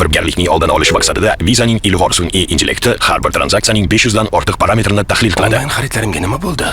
Firibgarlikning oldini olish maqsadida Visaning ilg'or sun'iy intellekti har bir tranzaksiyaning 500 dan ortiq parametrini tahlil qiladi. Onlayn xaridlarimga nima bo'ldi?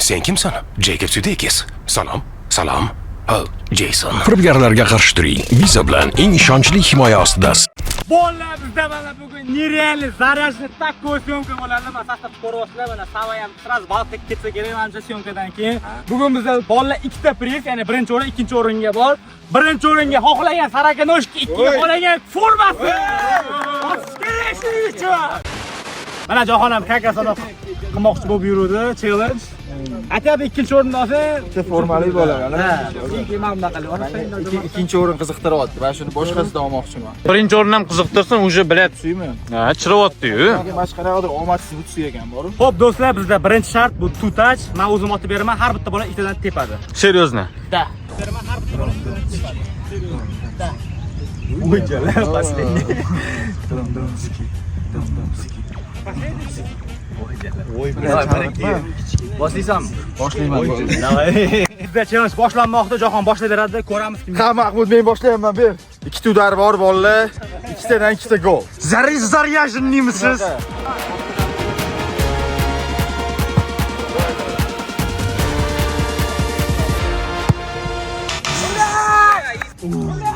Sen kimsan? Jacob Sudeikis. Salom. Salom. Oh, Jason. Firibgarlarga qarshi turing. Visa bilan eng ishonchli himoya ostidasiz. Bolalar bizda mana bugun nerealniy zarajni такой syomka bo'ladi. Masalan, ko'ryapsizlar, mana Sava ham sraz Baltik ketsa kerak mana syomkadan keyin. Bugun bizda bolalar ikkita priz, ya'ni birinchi o'rin, ikkinchi o'ringa bor. Birinchi o'ringa xohlagan Saraka Noshki, ikkinchi xohlagan formasi. Kerak shuning uchun. Mana Jahon ham kakasini qilmoqchi bo'lib yurdi, challenge. Aytadi ikkinchi o'rinni olsa, formali bo'ladi. Ikkinchi o'rin qiziqtiryapti. Men shuni boshqasidan olmoqchiman. Birinchi o'rin ham qiziqtirsin, уже bilyapti. Suymi? Ha, chiryapti-yu. Boshqalarga omadsiz butsi ekan bor. Xo'p do'stlar, bizda birinchi shart bu tutach. Men o'zim otib beraman, har bitta bola ikkitadan tepadi. Серьезно? Da. Beraman har bitta bola. Da. O'yjalar последний. Boshlaysanmi? Boshlayman. Bizda challenge boshlanmoqda, Jahon boshlayveradi, ko'ramiz kim. Ha, Mahmud, men boshlayman, ber. Ikkita udar bor, bolalar. Ikkitadan ikkita gol. Zaryajenliymisiz?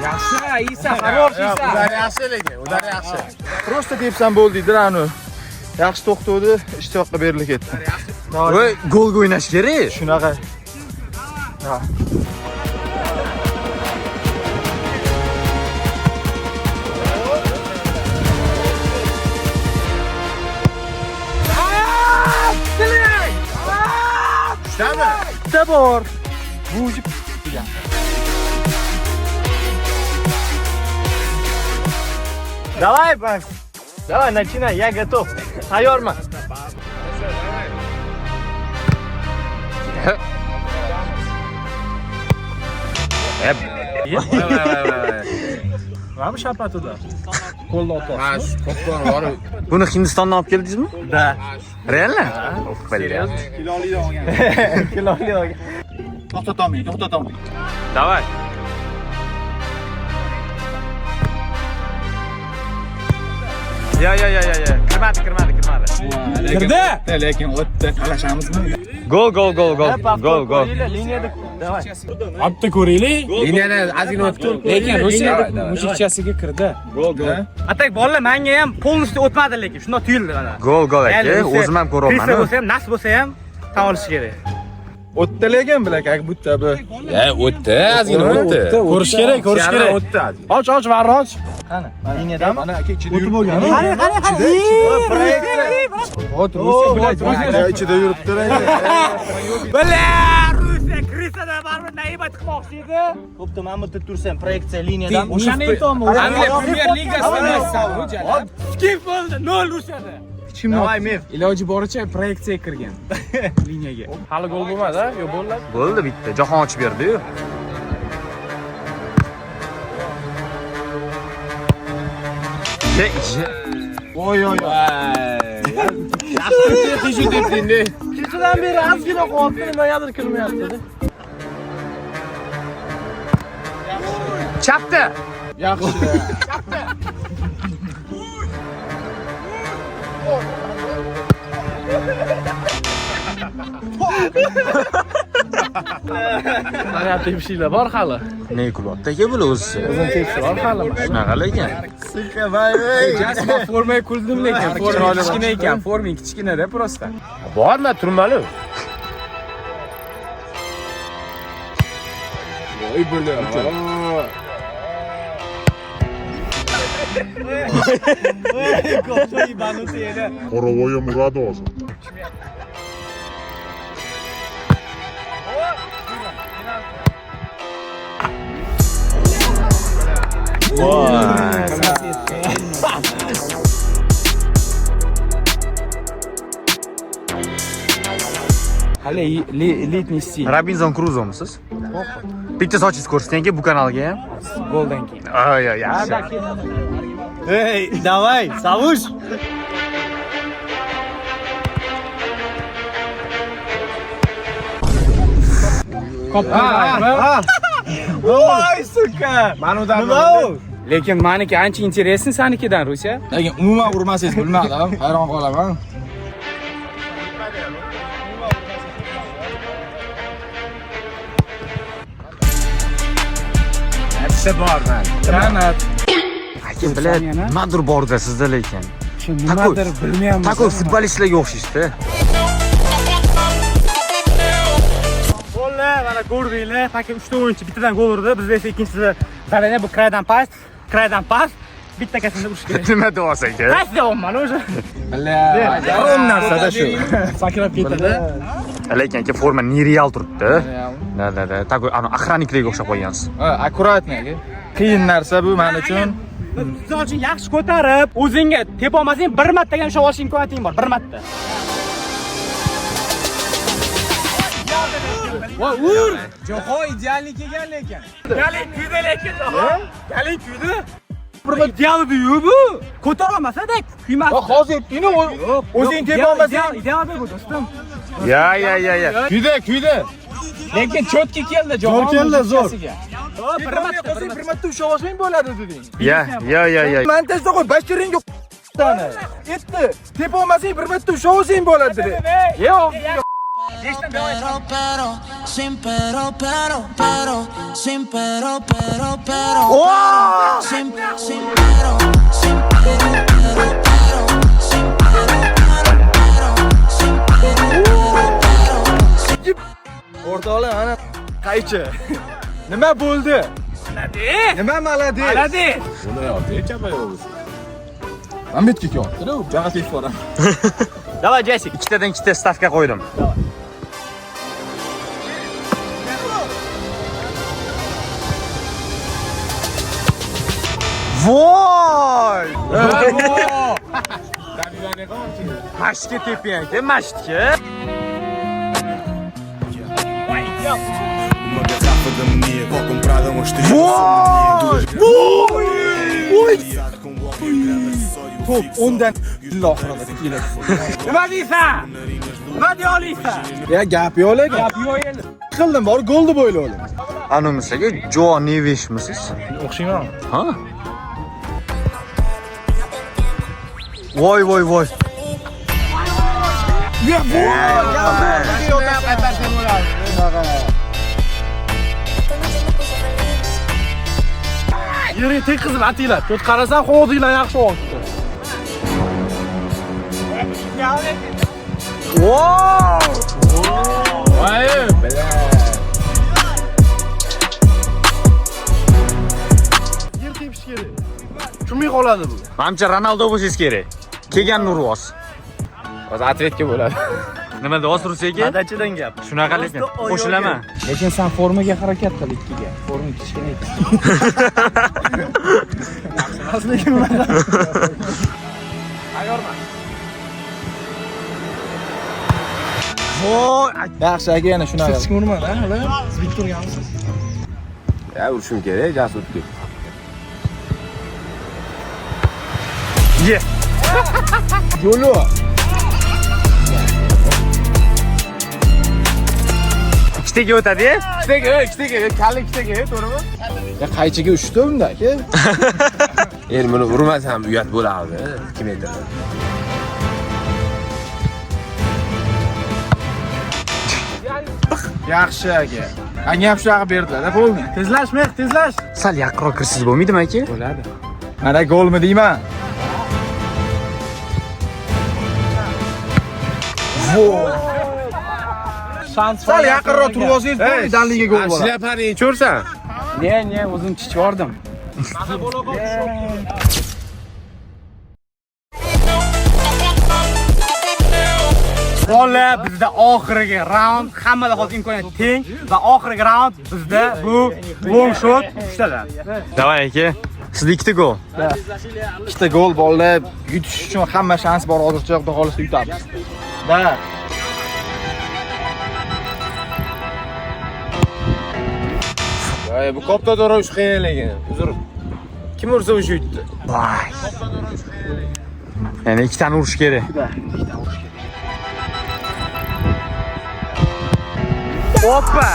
Yaxshi, Isa, хорош Isa. Udar yaxshi lekin, udar yaxshi. Просто depsam bo'ldi, Dranu. Yaxshi to'xtadi, ishtiyoqqa berilib ketdi. Voy, golga o'ynash kerak. Shunaqa. Ha. Bitta bor. Bujib turgan. Давай, Макс. Давай, начинай, я готов. Тайyorman. Mana bu shapatuda. Qo'lni otasiz. Buni Hindistondan olib keldingizmi? Da. Реально? Блин. Kiloli olgan. Kiloli olgan. To'xtatolmaydi. Давай. Ya. Kirmadi. Kirdi. Lekin o'tdi, talashamizmi? Gol. Liniyada. Давай. Bitta ko'raylik. Liniyani ozgina o'tdi. Lekin Rusiyada mushikchasiga kirdi. Gol. Atak bolalar menga ham полностью o'tmadi lekin, shunday tuyuldi mana. Gol aka, o'zim ham ko'ryapman. Krista bo'lsa ham, nasib bo'lsa ham tan olish kerak. O'tdi lekin bilak, bitta bu. O'tdi, ozgina o'tdi. Ko'rish kerak. O'tdi. Och, varni och. Qani? Liniyadami? Mana aka ichida yurib bo'lgan. Qani? Hozir Rusiya bilan ichida yuribdi. Bilar Rusiya Kristada baribir naybat qilmoqchi edi. Bo'pti, men bu tursam, proyeksiya liniyadan. O'shani aytaymi? Angliya Premyer Ligasida emassan. Skip bo'ldi, 0 Rusiyada. Davay Mev. Iloji boricha proyeksiya kirgan liniyaga. Hali gol bo'lmadi, yo'q bo'ldi. Bo'ldi bitta. Jahon ochib berdi-yu. Oy. Yaxshi debdingni. Kechadan beri ozgina qoldi, nimadir kirmayapti. Chapdi. Yaxshi. Mana tepishinglar bor hali. Ne kulyapti aka bular o'zisi? O'zini tepishlar bor hali. Shunaqa lekin. Sika vay. Jasma formay kuldim lekin. Forma kichkina ekan, forma kichkina-da prosta. Borma, turmali. Voy bo'lar. Qorovaya Muradov. Hali elitniy stil. Robinson Kruzomisiz? Bitta sochingiz ko'rsating bu kanalga ham. Goldan keyin. Ay, yaxshi. Ey, давай, savush. Voy, suka. Manudan Nima u? Lekin meniki ancha interesni sanikidan, Rusya. Lekin umuman urmasangiz bilmadim. Hayron qolaman. Yaxshi borman. Rahmat. Akim biladi, nimadir borda sizda lekin. Nimadir bilmayman. Takoy futbolistlarga o'xshaysiz-da. Gollar mana ko'rdinglar. Taka 3 ta o'yinchi bittadan gol urdi. Bizda esa ikkinchisi zarana bu kraydan pas. Bitta kasini urish kerak. Nima deyapsan aka? Qaysi deyapman o'sha? Yarim narsada shu. Sakrab ketadi. Lekin aka forma nereal turibdi. Da. Takoy ana охранникlarga o'xshab qolgansiz. Ha, akkuratni aka. Qiyin narsa bu men uchun. Misol uchun yaxshi ko'tarib, o'zingga tepa olmasang, bir martaga ham ushlab olish imkoniyating bor, bir marta. Voy, ur! Jo'xo idealni kelgan lekin. Galing kuydi lekin, galing kuydi. Bir idealdi-yu bu. Ko'tara olmasa-da kuymas. Va hozir aytding-ku, o'zing tepa olmasang. Ideal bu do'stim. Ya. Kuydi. Lekin cho'tki keldi Jo'xo. Zo'r keldi, zo'r. Bir marta ushlab olsang bo'ladi deding. Ya. Montajda qo'y, bashkiringga tani. Etti. Tepa olmasang bir marta ushlab olsang bo'ladi dedi. Yo'q. Sin pero, sin pero. O'rtoqlar, ana qaychi. Nima bo'ldi? Nima maladi? Men bitki yo'qdi-ku, jag'asiz boram. Давай, Джессик. Ikkitadan ikkita stavka qo'ydim. Voy! Mashtga teping aka, mashtga. Top 10dan oxirida keladi. Nima deysan? Nima deya olaysan? Ya gap yo'q lekin. Gap yo'q endi. Qildim, bor golni bo'yladim. Anumisiga Joe Nevishmisiz? O'xshayman. Ha? Voy. Ya bu. Yeri tek qizim atinglar. To't qarasam, xo'dinglar yaxshi olibdi. Wow! Voy, bela. Yer tepish kerak. Kimga qoladi bu? Menimcha Ronaldo bo'lsangiz kerak. Kelgan Nurvoz. Hozir atletga bo'ladi. Nima deyapsiz Rusiyaga? Madachidan gap. Shunaqa lekin. Qo'shilaman. Lekin sen formaga harakat qil ikkiga. Forma kichkina ekan. Aslida mana. Voy! Yaxshi aka, yana shunaqa. Siz urmadi, ha? Siz bitta urganmisiz? Ya urishim kerak, jasurga. Ye. Yo'lo. Ikkitaga o'tadi-ya? Ikkitaga, kalli ikkitaga, to'g'rimi? Ya qaychiga 3 ta unda aka. Endi buni urmasam uyat bo'lardi. 2 metrda. Yaxshi aka. Menga ham shunaqa berdilar, bo'ldi. Tezlash. Sal yaqinroq kirsiz bo'lmaydimi aka? Bo'ladi. Mana golmi deyman. Sal yaqinroq turib olsangiz, bo'ldi, danliga gol bo'ladi. Shlyapani ko'rsan? Ne, o'zim chichvordim. Bola bizda oxirgi raund, hammada hozir imkoniyat teng va oxirgi raund bizda bu long shot 3 tadan. Davay aka. Sizda 2 ta gol. Ikkita gol bolalar yutish uchun hamma shans bor, hozircha xudo xolisa yutamiz. Da. Voy, bu kopta to'g'ri uch qiynalagan. Uzr. Kim ursa o'sha yutdi. Voy. Yana 2 tani urish kerak. Hoppa!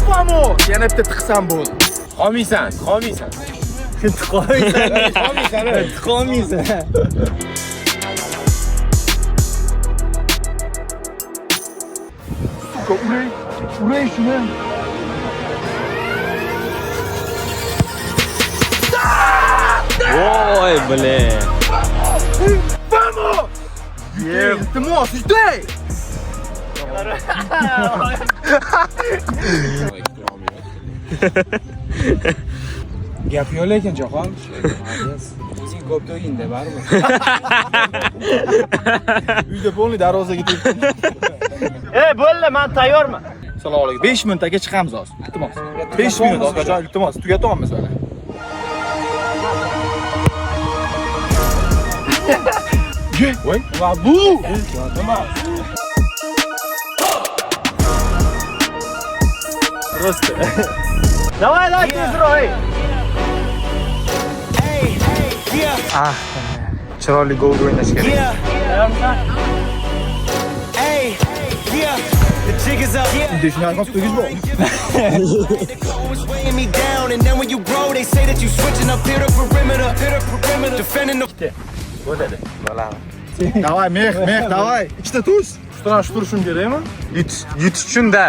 Vamos! Yana bitta tiqsam bo'ldi. Xomiysan. Qolmaysan. Uray shuni. Voy, блин. Iltimos, uday. Gap yo'q lekin Jahon. O'zing ko'p to'yingda baribir. Uyda bo'lni darvozaga tegib. Bo'ldi, men tayyorman. Assalomu alaykum. 5 minutga chiqamiz hozir. Iltimos. 5 minut okajon, iltimos, tugatyapmiz mana. Voy, va bu. Nima? Просто. Давай, tezroq. Ah, chiroyli gol o'ynash kerak. Uyda shuni almoq tugiz bu. Always weighing me down, and then when you grow, they say that you switching up here to perimeter, defending the. Davay, meh, davay. Ikkita tuz. Ustidan shu turishim kerakmi? Yutish uchun-da.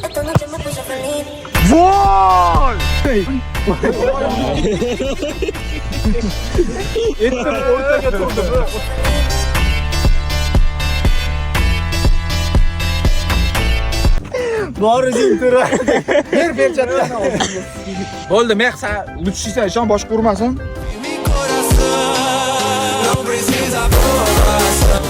Esta noche me puse feliz. Voy! Etdim o'rtaga turdi. Borizing tura. Ber chatdan. Bo'ldi, meh, sen lutfisa ishon boshqa urmasin. Mi corazón no precisa corazón.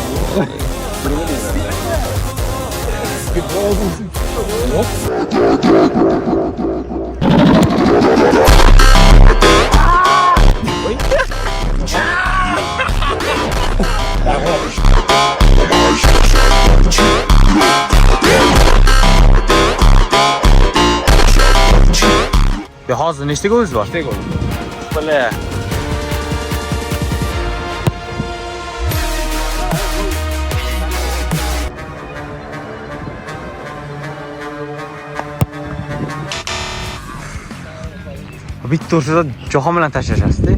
Ya hozir nechta golingiz bor? 2 gol. Bile. Bitta ursada Jahon bilan tashlashasiz-da.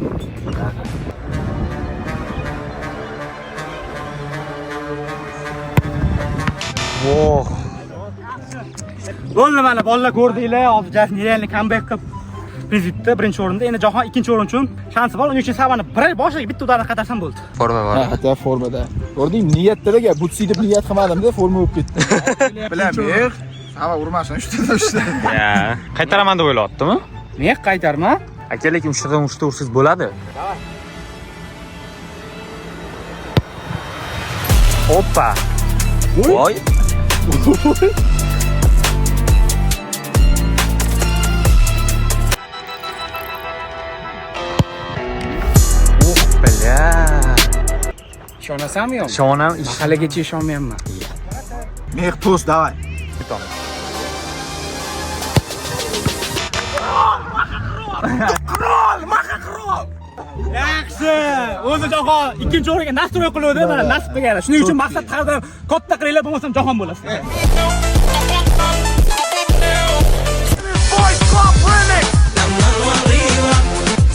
Voh. Bo'ldi, mana bolalar ko'rdinglar, hozir Jastin Nirelni comeback qilib prezidentda birinchi o'rinda, endi Jahon ikkinchi o'rin uchun shansi bor. Uning uchun Savani boshiga bitta udarni qatarsam bo'ldi. Forma bor. Ha, hatta formada. Ko'rding, niyatda-da, butsi deb niyat qilmadim-da, forma bo'lib ketdi. Bilaman, Sava urmasin, uchta. Ya, qaytaraman deb o'ylayaptimi? Men qaytarma. Aka, lekin uchtadan uchta ursiz bo'ladi. Hoppa. Voy. Bля. Ishonasanmi yo'qmi? Ishonam. Haligacha ishonmayapman. Meh, to's, davay. Yaxshi. O'zi Jahon ikkinchi o'ringa nastroy qiluvdi, mana nasib qilgan. Shuning uchun maqsad taqdir katta qilinglar, bo'lmasam Jahon bo'lasiz. La mano arriba,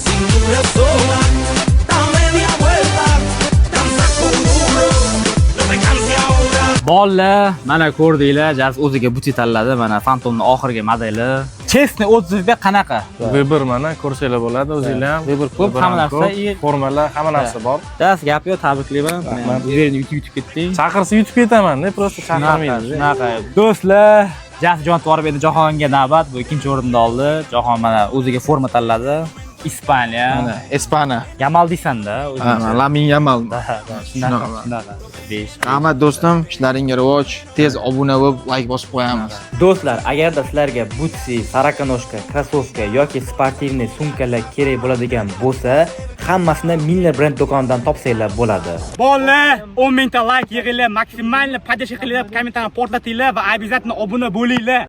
cintura sola, da media vuelta, danza con duro, no te canses ahora. Bolalar, mana ko'rdinglar, Jas o'ziga buti tanladi, mana Phantomning oxirgi modeli. Chestni 30da qanaqa? Weber mana ko'rsanglar bo'ladi, o'zinglar ham. Weber ko'p, hamma narsa, formalar, hamma narsa bor. Jas gap yo'q, tabriklayman. Men Weberni yutib ketding. Chaqirsa yutib ketaman-da, просто chaqirmaydi. Shunaqa. Do'stlar, Jas jon borib endi Jahonga navbat, bu ikkinchi o'rinda oldi. Jahon mana o'ziga forma tanladi. Ispaniya. Mana Espana. Yamal deysan-da, Ha, Lamin Yamal. Shunaqa. Rahmat do'stim, ishlaringga rivoj. Tez obuna bo'lib, like bosib qo'yamiz. Do'stlar, agarda sizlarga butsi, sarakonoshka, krossovka yoki sportivniy sumkalar kerak bo'ladigan bo'lsa, hammasini Miller brend do'konidan topsanglar bo'ladi. Bolalar, 10 mingta like yig'inglar, maksimalni poddesh qilinglar, kommentarni portlatinglar va обязательно obuna bo'linglar.